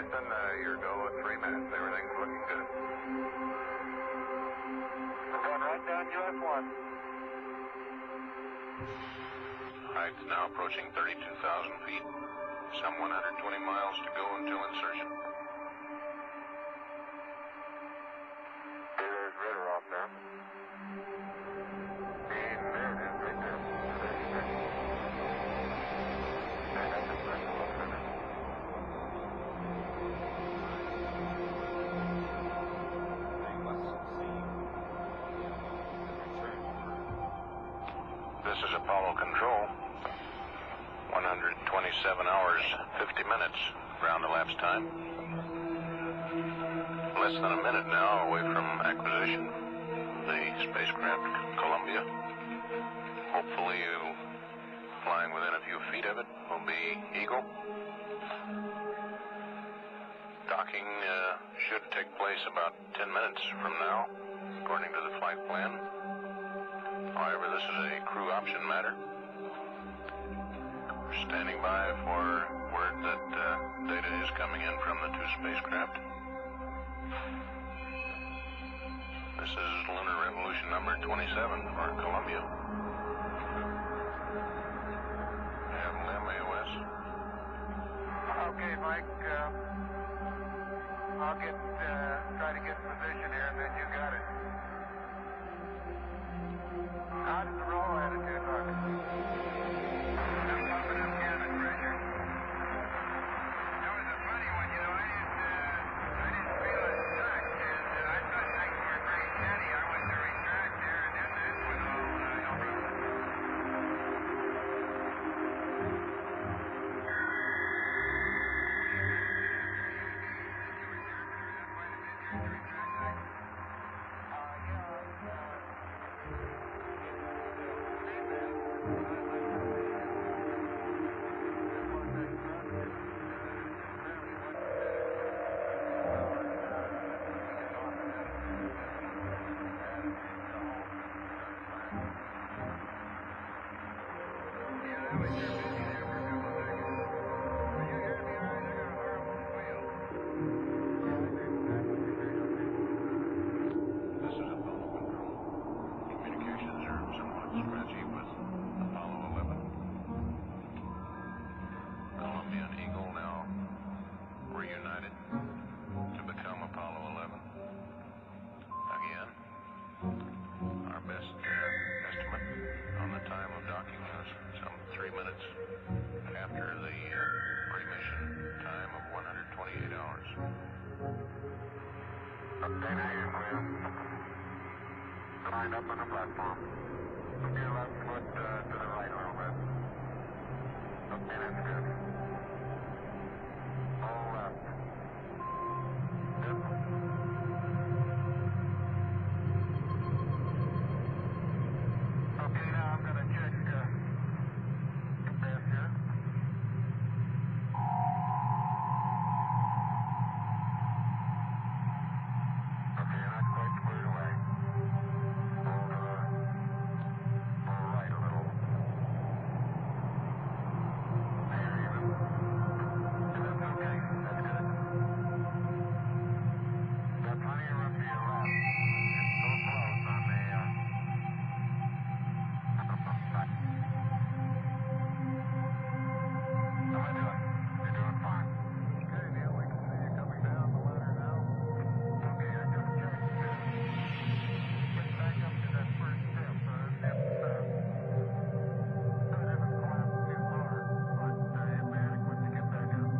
Houston, your go at 3 minutes. Everything's looking good. We're going right down US 1. Height's now approaching 32,000 feet. Some 120 miles to go until insertion. There's Ritter off there. There it is, right there. This is Apollo Control. 127 hours, 50 minutes, ground elapsed time. Less than a minute now away from acquisition. The spacecraft Columbia. Hopefully, flying within a few feet of it will be Eagle. Docking should take place about 10 minutes from now, according to the flight plan. However, this is a crew option matter. We're standing by for word that data is coming in from the two spacecraft. This is Lunar Revolution number 27 for Columbia. And MAOS. Okay, Mike. I'll try to get in position here, and then you got it. How does the roll attitude look? I'm pumping up cabin pressure. That was a funny one, you know. I didn't feel it touch, and I thought things were pretty steady. I went to retract there, and then this went all over. Line up on the platform. Be left foot to the right a little bit. Okay, that's good. All left. Yep. Okay, now I'm going to check fast here. Okay, you're not quite squared away. Right a little. There, even. And that's okay. That's good. Got plenty of room to your left. It's so close on the back. How am I doing? You're doing fine. Okay, Neil, we can see you coming down the ladder now. Okay, I just checked. Went back up to that first step. It hasn't collapsed too far, but it'll be adequate to get back up.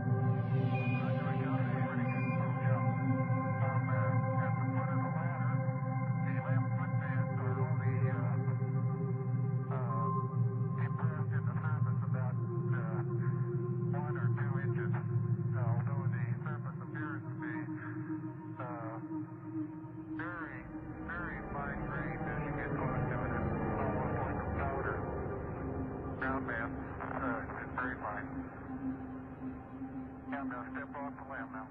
Roger, we got a pretty good full jump. At the foot of the ladder, the lamp footpads are only depressed in the surface about 1 or 2 inches, although the surface appears to be very, very fine grained as you get close to it. It's almost like a powder. Ground mass is very fine. Yeah, I'm going to step off the lamp now.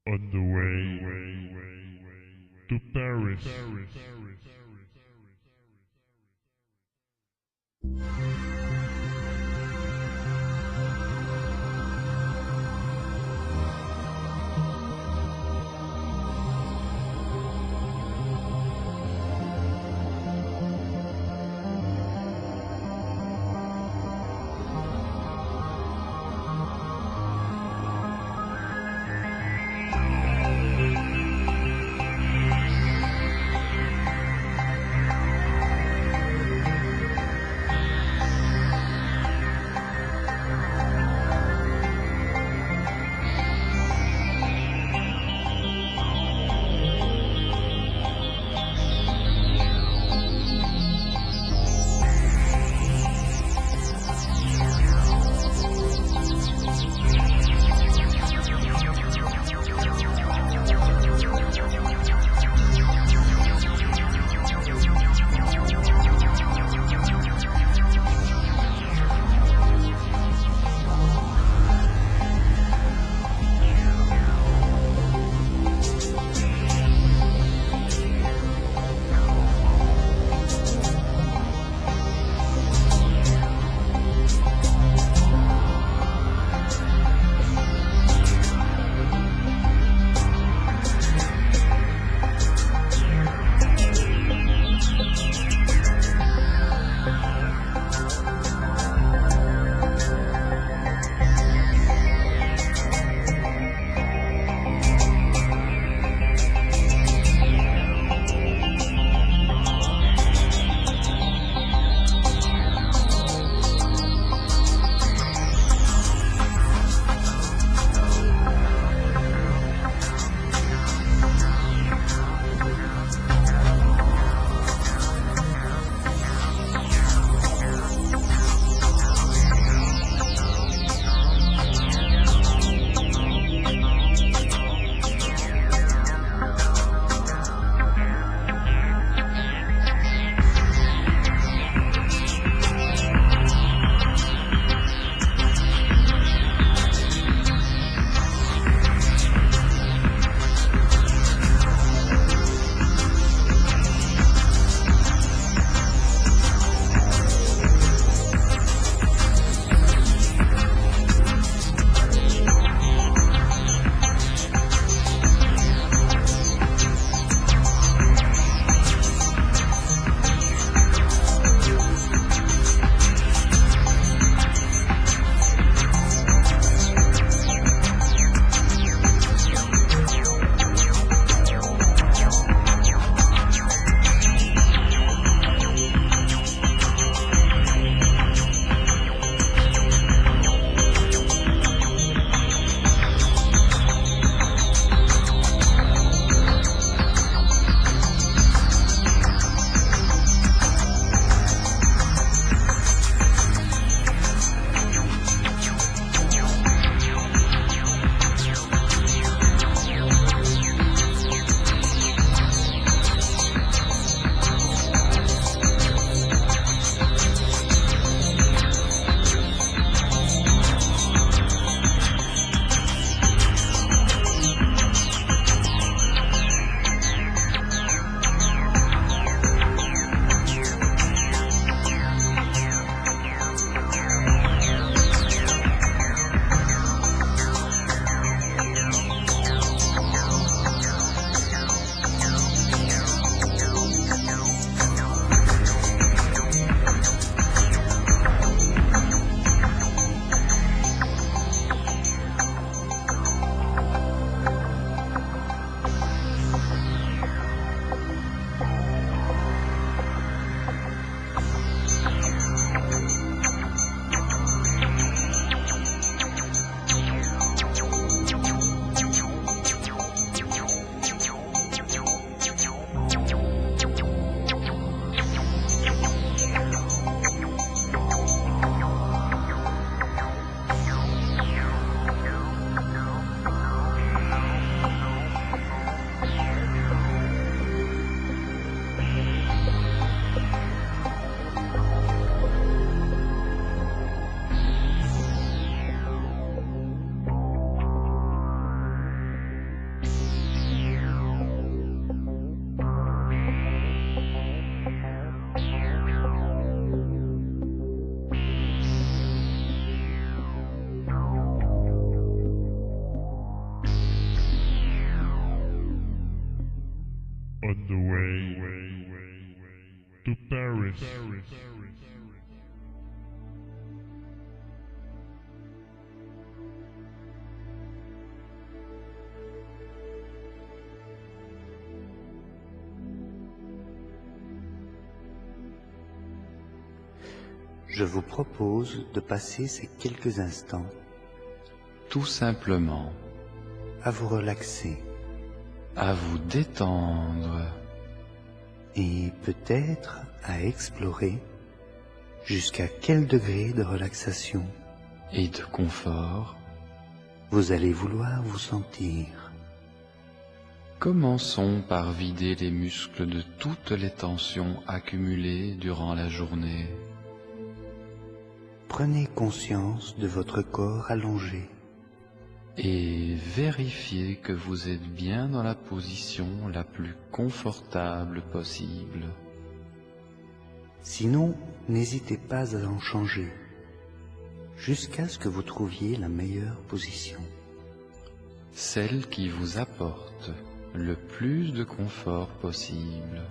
on the way to Paris. the way to Paris. Je vous propose de passer ces quelques instants tout simplement à vous relaxer à vous détendre et peut-être à explorer jusqu'à quel degré de relaxation et de confort. vous allez vouloir vous sentir. Commençons par vider les muscles de toutes les tensions accumulées durant la journée. Prenez conscience de votre corps allongé. Et vérifiez que vous êtes bien dans la position la plus confortable possible. Sinon, n'hésitez pas à en changer, jusqu'à ce que vous trouviez la meilleure position. Celle qui vous apporte le plus de confort possible.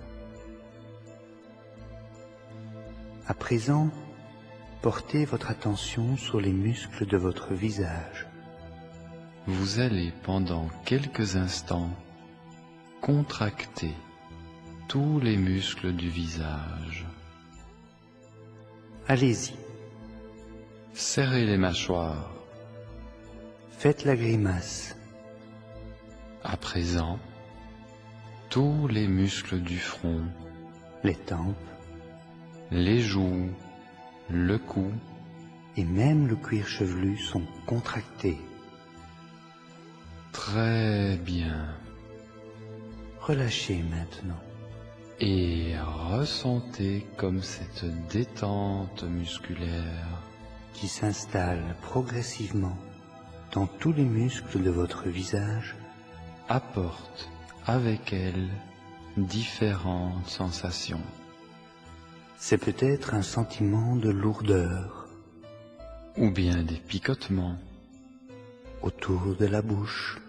À présent, portez votre attention sur les muscles de votre visage. Vous allez pendant quelques instants contracter tous les muscles du visage. Allez-y, Serrez les mâchoires. faites la grimace. À présent, tous les muscles du front, Les tempes les joues, le cou, et même le cuir chevelu sont contractés. très bien. Relâchez maintenant. Et ressentez comme cette détente musculaire Qui s'installe progressivement dans tous les muscles de votre visage apporte avec elle différentes sensations. C'est peut-être un sentiment de lourdeur Ou bien des picotements, autour de la bouche.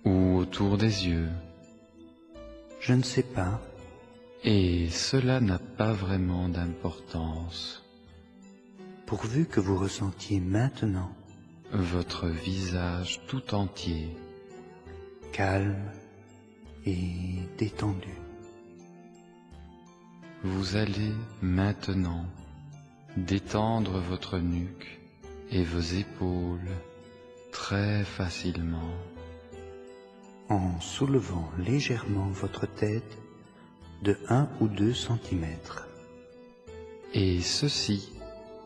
ou autour des yeux. Je ne sais pas, Et cela n'a pas vraiment d'importance. pourvu que vous ressentiez maintenant Votre visage tout entier, calme et détendu. vous allez maintenant détendre votre nuque et vos épaules très facilement. En soulevant légèrement votre tête de 1 ou 2 centimètres. Et ceci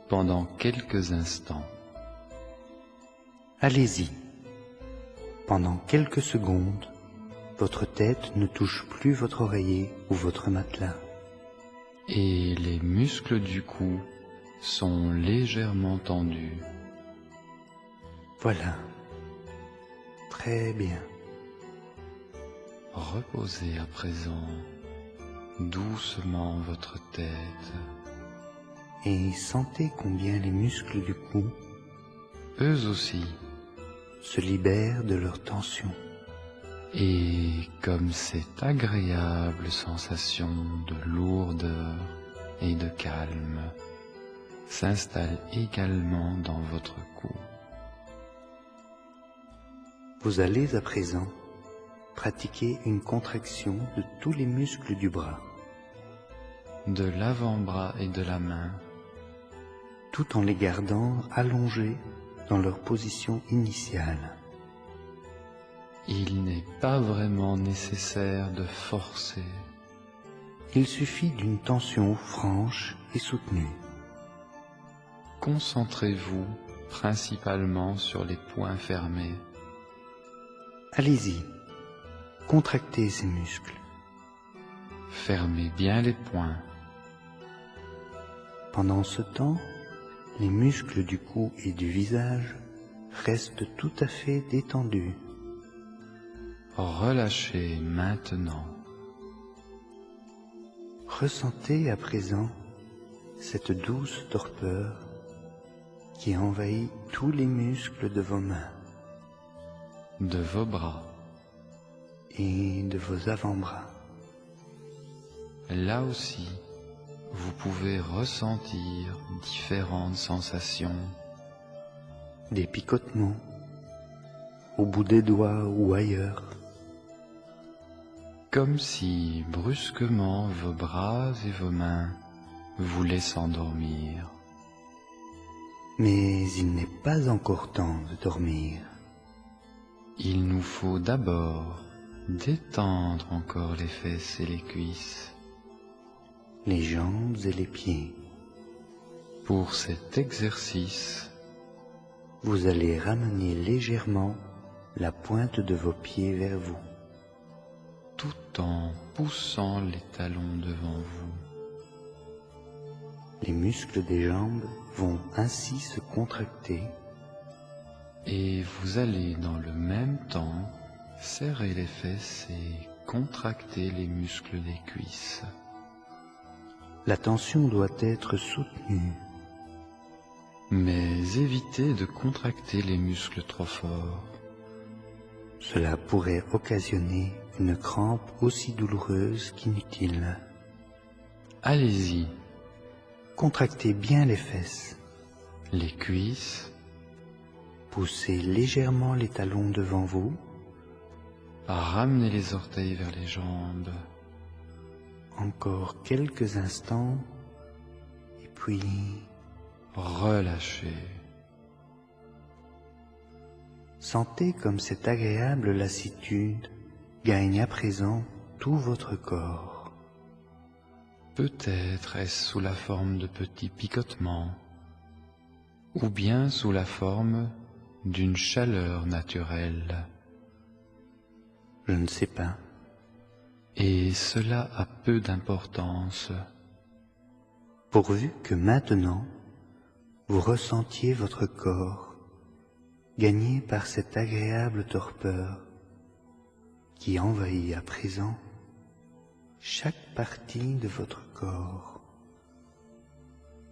pendant quelques instants. Allez-y. Pendant quelques secondes, votre tête ne touche plus votre oreiller ou votre matelas. Et les muscles du cou sont légèrement tendus. Voilà. Très bien. Reposez à présent doucement votre tête. Et sentez combien les muscles du cou Eux aussi. se libèrent de leur tension. Et comme cette agréable sensation de lourdeur et de calme s'installe également dans votre cou. Vous allez à présent pratiquer une contraction de tous les muscles du bras, De l'avant-bras et de la main, tout en les gardant allongés dans leur position initiale. il n'est pas vraiment nécessaire de forcer. Il suffit d'une tension franche et soutenue. Concentrez-vous principalement sur les poings fermés. Allez-y, contractez ces muscles. Fermez bien les poings. Pendant ce temps, les muscles du cou et du visage restent tout à fait détendus. Relâchez maintenant. Ressentez à présent cette douce torpeur qui envahit tous les muscles de vos mains De vos bras, et de vos avant-bras. là aussi, vous pouvez ressentir différentes sensations. Des picotements, au bout des doigts ou ailleurs. Comme si brusquement vos bras et vos mains voulaient s'endormir. Mais il n'est pas encore temps de dormir. Il nous faut d'abord détendre encore les fesses et les cuisses. Les jambes et les pieds. Pour cet exercice, Vous allez ramener légèrement la pointe de vos pieds vers vous. tout en poussant les talons devant vous. Les muscles des jambes vont ainsi se contracter Et vous allez dans le même temps serrer les fesses et contracter les muscles des cuisses. La tension doit être soutenue. Mais évitez de contracter les muscles trop fort. Cela pourrait occasionner une crampe aussi douloureuse qu'inutile. Allez-y, Contractez bien les fesses. les cuisses, Poussez légèrement les talons devant vous. ramenez les orteils vers les jambes. Encore quelques instants. Et puis, Relâchez. sentez comme cette agréable lassitude gagne à présent tout votre corps. Peut-être est-ce sous la forme de petits picotements, ou bien sous la forme d'une chaleur naturelle. Je ne sais pas. Et cela a peu d'importance. Pourvu que maintenant, vous ressentiez votre corps gagné par cette agréable torpeur qui envahit à présent chaque partie de votre corps.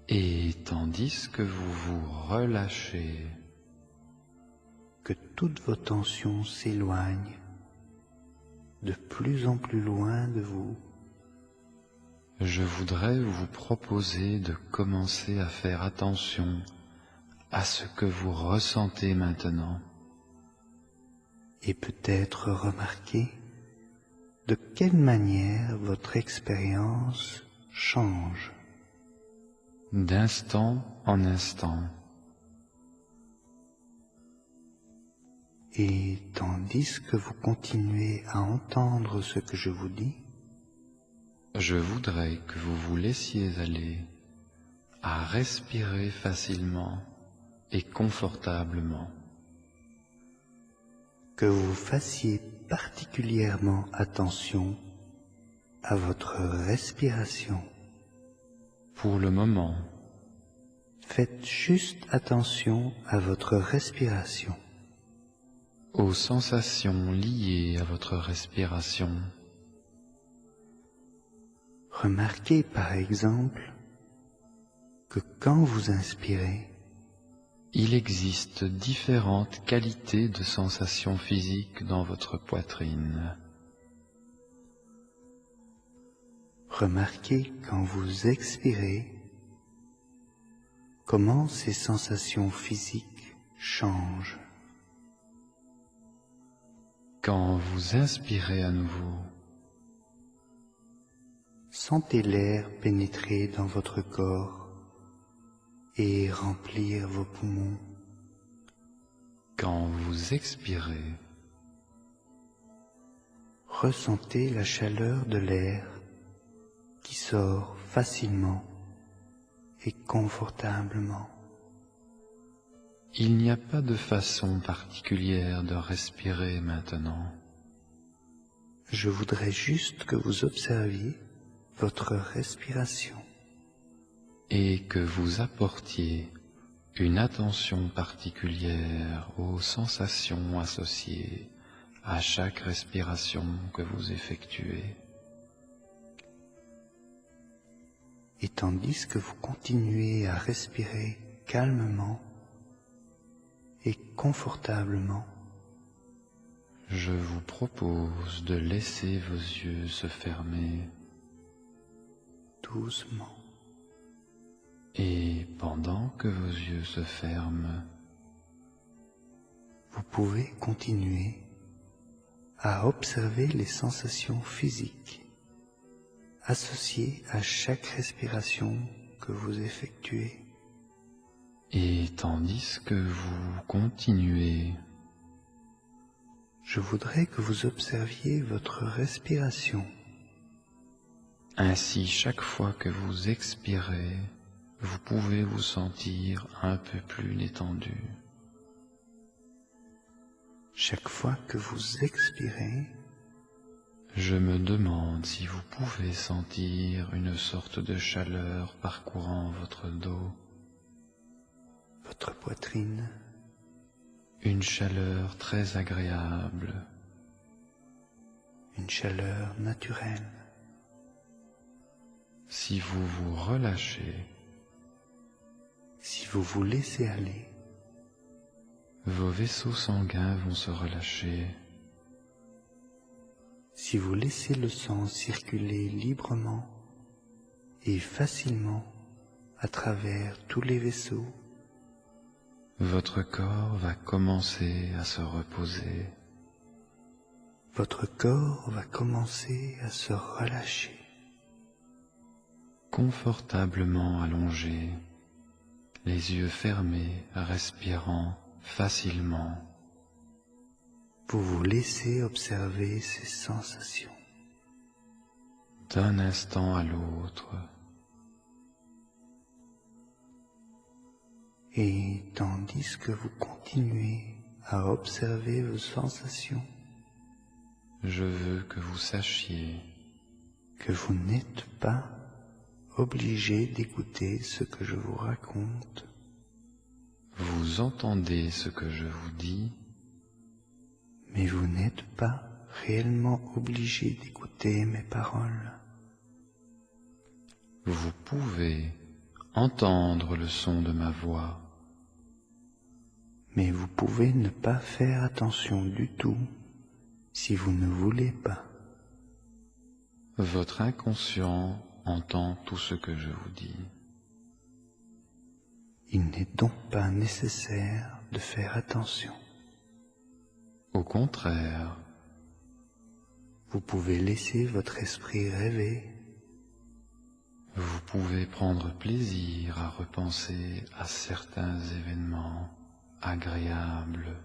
Et tandis que vous vous relâchez, Que toutes vos tensions s'éloignent de plus en plus loin de vous. je voudrais vous proposer de commencer à faire attention à ce que vous ressentez maintenant. Et peut-être remarquer de quelle manière votre expérience change. D'instant en instant, Et tandis que vous continuez à entendre ce que je vous dis, je voudrais que vous vous laissiez aller à respirer facilement et confortablement. que vous fassiez particulièrement attention à votre respiration. Pour le moment, Faites juste attention à votre respiration. aux sensations liées à votre respiration. Remarquez par exemple que quand vous inspirez, Il existe différentes qualités de sensations physiques dans votre poitrine. remarquez quand vous expirez comment ces sensations physiques changent. Quand vous inspirez à nouveau, Sentez l'air pénétrer dans votre corps et remplir vos poumons. quand vous expirez, Ressentez la chaleur de l'air qui sort facilement et confortablement. il n'y a pas de façon particulière de respirer maintenant. Je voudrais juste que vous observiez votre respiration. Et que vous apportiez une attention particulière aux sensations associées à chaque respiration que vous effectuez. Et tandis que vous continuez à respirer calmement et confortablement, Je vous propose de laisser vos yeux se fermer doucement. Et pendant que vos yeux se ferment, Vous pouvez continuer à observer les sensations physiques associées à chaque respiration que vous effectuez. et tandis que vous continuez, Je voudrais que vous observiez votre respiration. ainsi chaque fois que vous expirez, vous pouvez vous sentir un peu plus détendu. Chaque fois que vous expirez, Je me demande si vous pouvez sentir une sorte de chaleur parcourant votre dos, votre poitrine, une chaleur très agréable, une chaleur naturelle. si vous vous relâchez, Si vous vous laissez aller, vos vaisseaux sanguins vont se relâcher, si vous laissez le sang circuler librement et facilement à travers tous les vaisseaux, votre corps va commencer à se reposer, votre corps va commencer à se relâcher, confortablement allongé, les yeux fermés, respirant facilement. vous vous laissez observer ces sensations. D'un instant à l'autre, Et tandis que vous continuez à observer vos sensations, je veux que vous sachiez que vous n'êtes pas obligé d'écouter ce que je vous raconte, vous entendez ce que je vous dis, mais vous n'êtes pas réellement obligé d'écouter mes paroles. vous pouvez entendre le son de ma voix, Mais vous pouvez ne pas faire attention du tout si vous ne voulez pas. votre inconscient entend tout ce que je vous dis. Il n'est donc pas nécessaire de faire attention. Au contraire, Vous pouvez laisser votre esprit rêver, vous pouvez prendre plaisir à repenser à certains événements agréables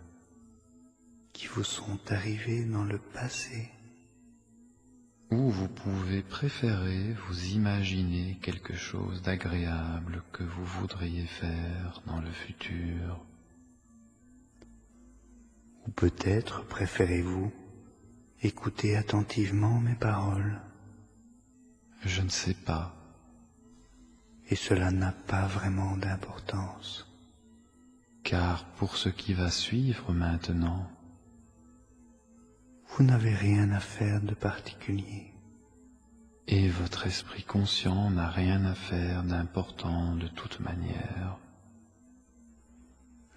qui vous sont arrivés dans le passé, ou vous pouvez préférer vous imaginer quelque chose d'agréable que vous voudriez faire dans le futur. ou peut-être préférez-vous écouter attentivement mes paroles, Je ne sais pas, et cela n'a pas vraiment d'importance. car pour ce qui va suivre maintenant, Vous n'avez rien à faire de particulier. et votre esprit conscient n'a rien à faire d'important de toute manière.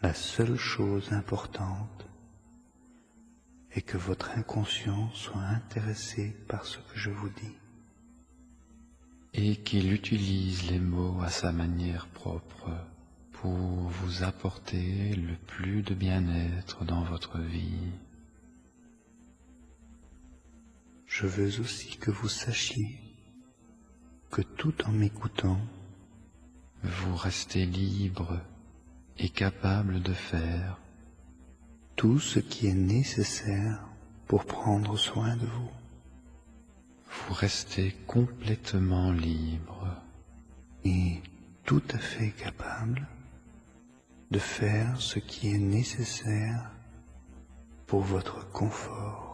La seule chose importante est que votre inconscient soit intéressé par ce que je vous dis. Et qu'il utilise les mots à sa manière propre pour vous apporter le plus de bien-être dans votre vie. Je veux aussi que vous sachiez que tout en m'écoutant, Vous restez libre et capable de faire tout ce qui est nécessaire pour prendre soin de vous. Vous restez complètement libre Et tout à fait capable de faire ce qui est nécessaire pour votre confort.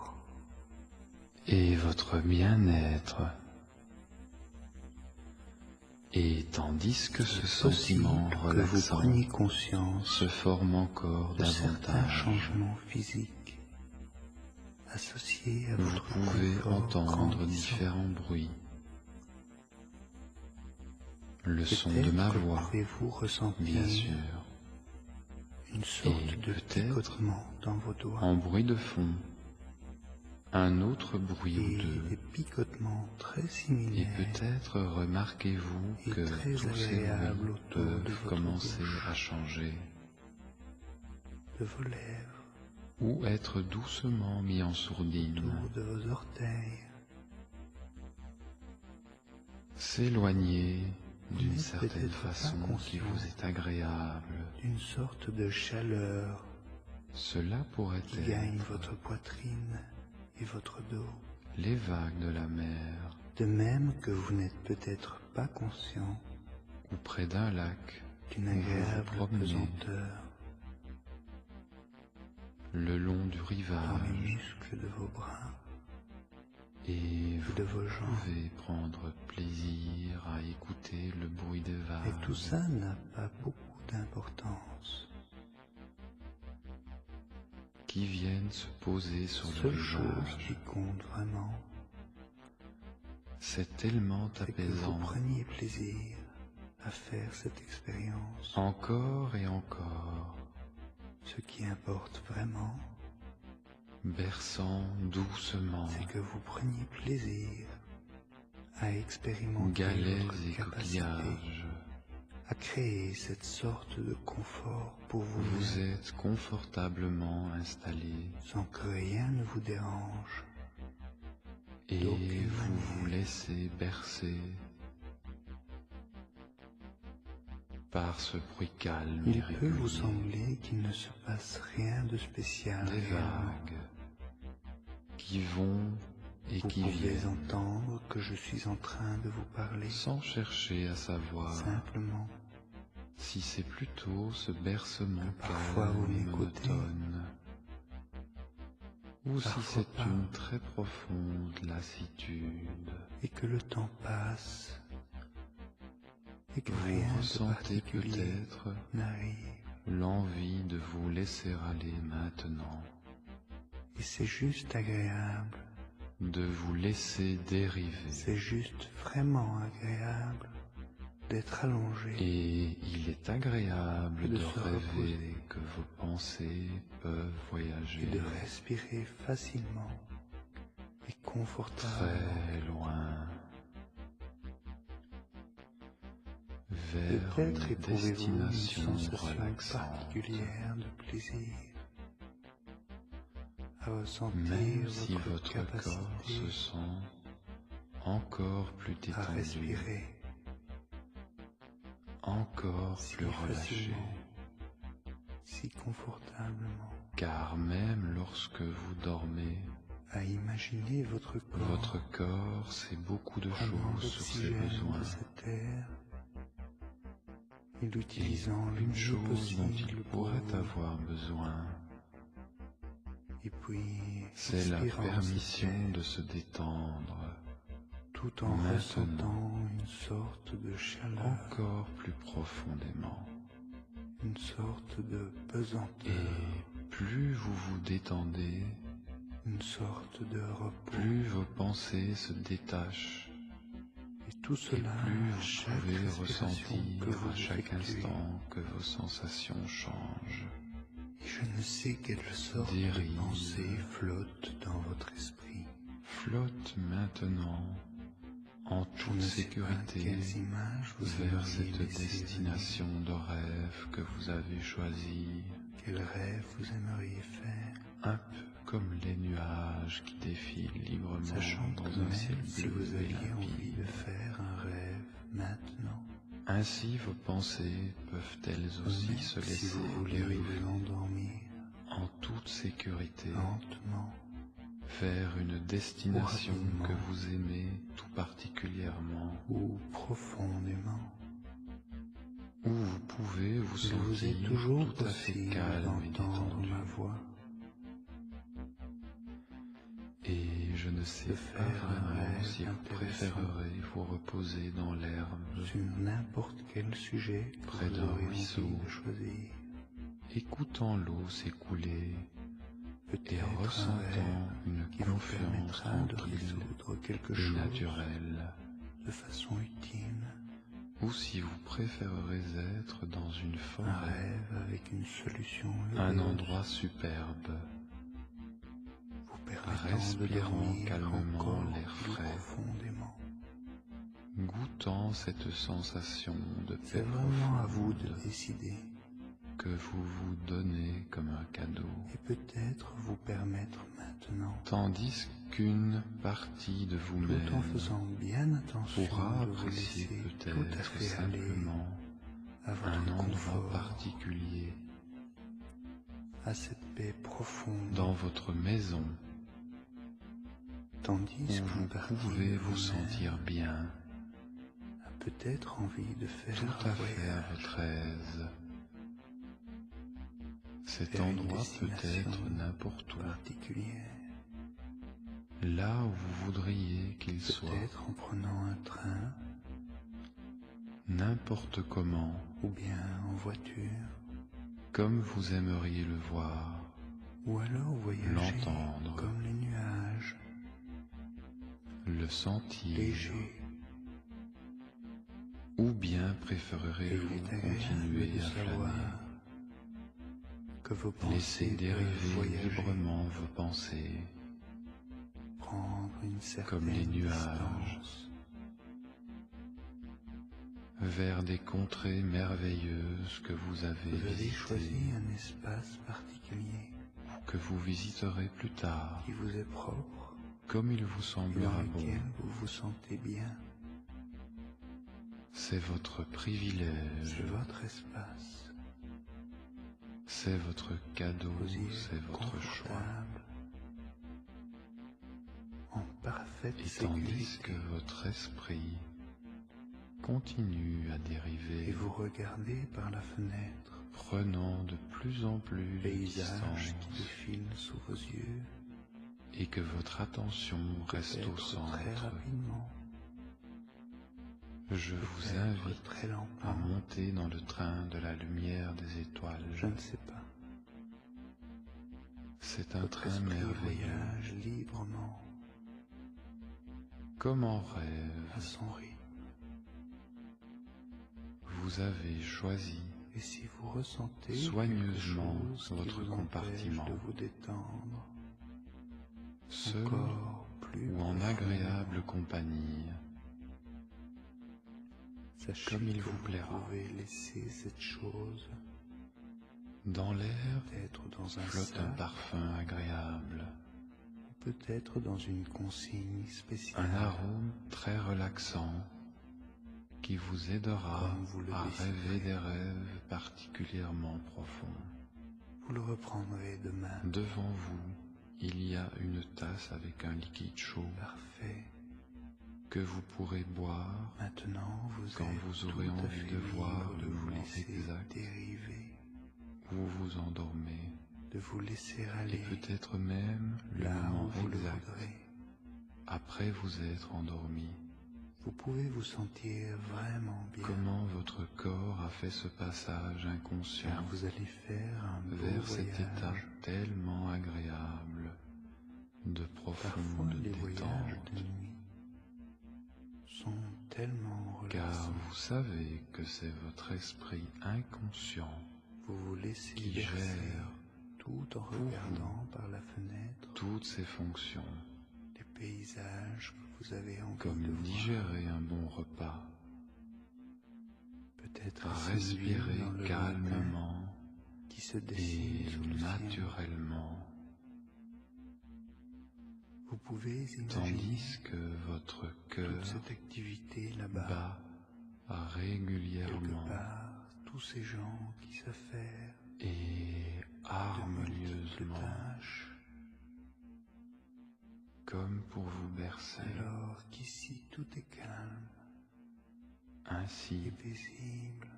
et votre bien-être. Et tandis que ce Possible sentiment que vous relaxant preniez conscience se forme encore de certains davantage, changements physiques associés à vous votre pouvez confort entendre grandissant. différents bruits. Le son de Peut-être ma que voix, pouvez-vous ressentir bien sûr, une sorte Et de peut-être, picotement dans vos doigts. en bruit de fond, un autre bruit ou et deux, des picotements très et similaires peut-être remarquez-vous et que très tous ces agréables bruits autour de peuvent votre commencer bouche, à changer de vos lèvres, ou être doucement mis en sourdine, autour de vos orteils. s'éloigner d'une n'êtes certaine peut-être pas façon qui conscient vous est agréable. D'une sorte de chaleur Cela pourrait qui gagne être votre poitrine et votre dos, les vagues de la mer de même que vous n'êtes peut-être pas conscient ou près d'un lac d'une où vous vous agréable promenez pesanteur le long du dans les rivage muscles de vos bras et et vous de vos jambes. pouvez prendre plaisir à écouter le bruit des Et vagues. tout ça n'a pas beaucoup d'importance. Qui viennent se poser sur le Seule chose qui visage. compte vraiment, C'est tellement c'est que vous apaisant. preniez plaisir à faire cette expérience. Encore et encore, Ce qui importe vraiment, berçant doucement, c'est que vous preniez plaisir à expérimenter galets votre et capacité coquillages. à créer cette sorte de confort pour Vous vous-même êtes confortablement installé sans que rien ne vous dérange. et D'aucune vous vous manière. laissez bercer par ce bruit calme et Il peut vous régulier sembler qu'il ne se passe rien de spécial des réellement. vagues qui vont et Vous qui pouvez viennent entendre que je suis en train de vous parler sans chercher à savoir simplement. si c'est plutôt ce bercement Que parfois calme vous et m'écoutez, monotone ou si parfois c'est pas. une très profonde lassitude. Et que le temps passe et que Vous rien de ressentez particulier peut-être n'arrive. l'envie de vous laisser aller maintenant, Et c'est juste agréable, de vous laisser dériver. c'est juste vraiment agréable d'être allongé Et il est agréable Et de de se rêver reposer. que vos pensées peuvent et voyager de respirer facilement et confortablement. très loin vers Peut-être une éprouvez-vous une destination sensation relaxante. particulière de plaisir à ressentir Même si votre votre corps capacité se sent encore plus à détendu, respirer encore si plus relâché, facilement, si confortablement, car même lorsque vous dormez, à imaginer votre corps sait beaucoup de prenant choses sur ses l'oxygène besoins. de cette air et Et l'utilisant le une mieux chose dont il possible pour pourrait vous. avoir besoin, Et puis, c'est la expirant cette permission air, de se détendre tout en maintenant. ressentant une sorte de chaleur, encore plus profondément. une sorte de pesanteur, Et plus vous vous détendez, une sorte de repos. plus vos pensées se détachent Et tout et cela, plus à vous chaque pouvez respiration que ressentir vous à chaque effectuez. instant que vos sensations changent, Et je ne sais quelle sorte de dérivent, pensée flotte dans votre esprit. flotte maintenant en Je toute ne sais pas sécurité quelles images vous vers aimeriez cette laisser destination de rêve que vous avez choisie, venir. Quel rêve vous aimeriez faire, un peu comme les nuages qui défilent librement sachant que dans un ciel même si bleu vous et aviez envie limpide. de faire un rêve maintenant, Ainsi vos pensées peuvent elles aussi même se si laisser vous vouliez dériver vous endormir en toute sécurité lentement, vers une destination rapidement, que vous aimez tout particulièrement, ou profondément, où vous pouvez vous il vous est sentir toujours tout à fait possible calme et d'entendre détendu. ma voix, Et je ne sais de pas faire un vraiment rêve si vous intéressant préférerez vous reposer dans l'herbe, sur n'importe quel sujet que près vous d'un aurez ruisseau, envie de choisir. écoutant l'eau s'écouler et Peut-être un ressentant rêve une qui vous confiance permettra de tranquille résoudre quelque et chose naturelle, de façon utile, ou si vous préférerez être dans une un forêt, rêve avec une solution un heureuse. endroit superbe, Vous permettant de respirant dormir calmement encore l'air plus frais, profondément. goûtant cette sensation de paix C'est vraiment à vous de profonde décider que vous vous donnez comme un cadeau, et peut-être vous permettre maintenant, tandis qu'une partie de tout en vous-même faisant bien attention pourra de vous apprécier laisser tout à peut-être fait aller simplement à votre un endroit confort, particulier à cette paix profonde, dans votre maison tandis où qu'une vous partie pouvez de vous vous-même sentir bien, a peut-être envie de faire tout un à fait à voyage votre aise. Cet vers une endroit peut destination être n'importe où, particulière, là où vous voudriez qu'il soit, peut-être en prenant un train n'importe comment, ou bien en voiture, comme vous aimeriez le voir, ou alors voyager l'entendre, comme les nuages, le sentir, légers. ou bien Et préférerez-vous il est agréable continuer de à savoir flâner, que vos laissez pensées peuvent dériver voyager, librement vos pensées, prendre une certaine comme les nuages, distance, vers des contrées merveilleuses que vous avez vous avez choisi visitées, un espace particulier ou que vous visiterez plus tard, qui vous est propre comme il vous et semblera dans bon. lequel vous vous sentez bien. C'est votre privilège, C'est votre espace. c'est votre cadeau, Vous y c'est êtes votre choix. confortable, en parfaite Et tandis sécurité. que votre esprit continue à dériver, Et vous regardez par la fenêtre, prenant de plus en plus le de paysage qui distance, défile sous vos yeux, et que votre attention reste au peut-être très centre. rapidement, Je vous peut-être invite très à lentement, monter dans le train de la lumière des étoiles. je ne sais pas. C'est un Votre train esprit merveilleux, voyage librement, comme en à rêve. son rythme. Vous avez choisi Et si vous ressentez soigneusement quelque chose qui votre vous compartiment, empêche de vous détendre, seul encore plus ou en profondément, agréable compagnie, sachez comme il que vous plaira. Vous pouvez laisser cette chose dans l'air peut-être dans un flotte un sac, parfum agréable, ou peut-être dans une consigne spéciale. un arôme très relaxant qui vous aidera Comme vous le à déciderez. rêver des rêves particulièrement profonds. Vous le reprendrez demain. Devant vous, il y a une tasse avec un liquide chaud Parfait. que vous pourrez boire Maintenant, vous quand êtes vous tout aurez à envie fait de voir libre le de vous moment laisser exact dériver, où vous vous endormez, de vous laisser et aller peut-être même le là moment où vous le exact voudrez. après vous être endormi. Vous pouvez vous sentir vraiment bien, Comment votre corps a fait ce passage inconscient car vous allez faire un beau vers cet état voyage. tellement agréable de Parfois, profonde les voyages détente, de nuit sont tellement car relaxants. vous savez que c'est votre esprit inconscient Vous vous laissez qui bercer gère tout en regardant par la fenêtre toutes ces fonctions, les paysages que vous avez envie comme de voir. digérer un bon repas, Peut-être respirer dans le calmement lointain qui se dessine et sous le ciel. naturellement, Vous pouvez imaginer tandis que votre cœur toute cette activité là-bas, bat quelque régulièrement part, tous ces gens qui s'affairent et de multiples harmonieusement, tâches, comme pour vous bercer. alors qu'ici tout est calme Ainsi, et paisible.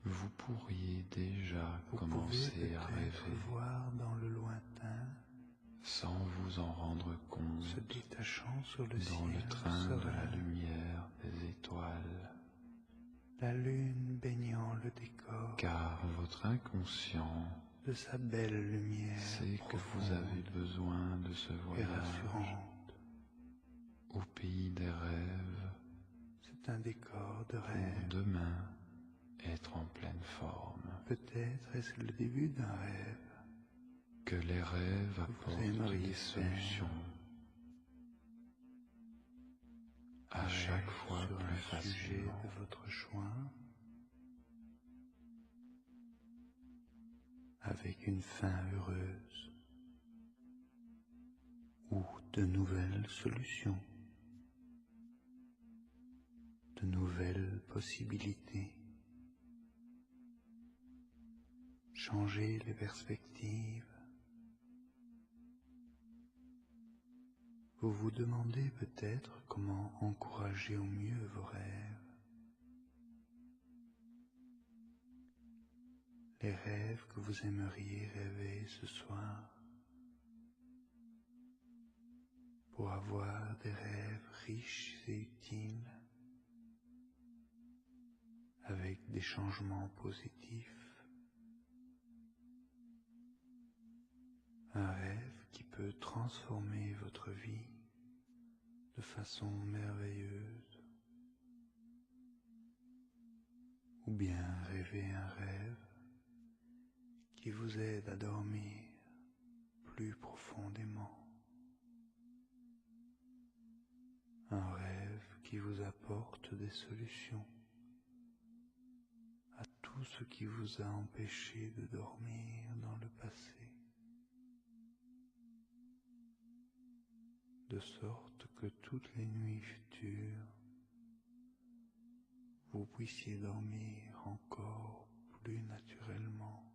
vous pourriez déjà Vous pouvez commencer à peut-être rêver voir dans le lointain, sans vous en rendre se compte, détachant sur le dans ciel le train de la serein, lumière des étoiles, la lune baignant le décor car votre inconscient de sa belle lumière sait que vous profonde avez besoin de ce et voyage rassurante. au pays des rêves C'est un décor de pour rêve. demain être en pleine forme. Peut-être est-ce le début d'un rêve, que les rêves vous apportent aimeriez des solutions à chaque fois sur plus un sujet facilement. de votre choix, avec une fin heureuse ou de nouvelles solutions, de nouvelles possibilités. Changez les perspectives. Vous vous demandez peut-être comment encourager au mieux vos rêves. Les rêves que vous aimeriez rêver ce soir. Pour avoir des rêves riches et utiles, avec des changements positifs. Un rêve qui peut transformer votre vie de façon merveilleuse. Ou bien rêver un rêve qui vous aide à dormir plus profondément. Un rêve qui vous apporte des solutions à tout ce qui vous a empêché de dormir dans le passé. De sorte que toutes les nuits futures, vous puissiez dormir encore plus naturellement,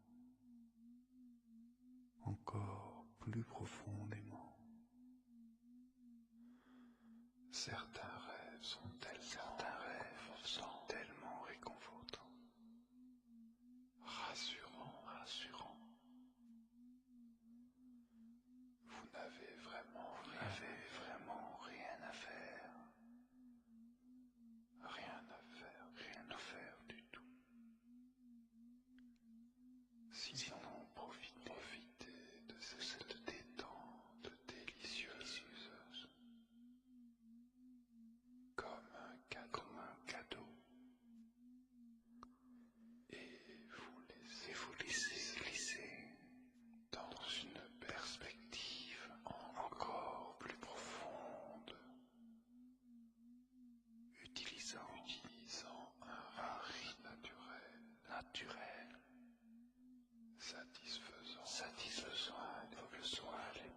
encore plus profondément. Certains rêves sont tellement réconfortants, rassurants. Vous n'avez vraiment rien à faire. Rien à faire du tout. Sinon, profitez de cette détente délicieuse, comme un cadeau, et vous laissez glisser dans une perspective encore plus profonde, utilisant un rythme naturel, satisfaisant vos besoins les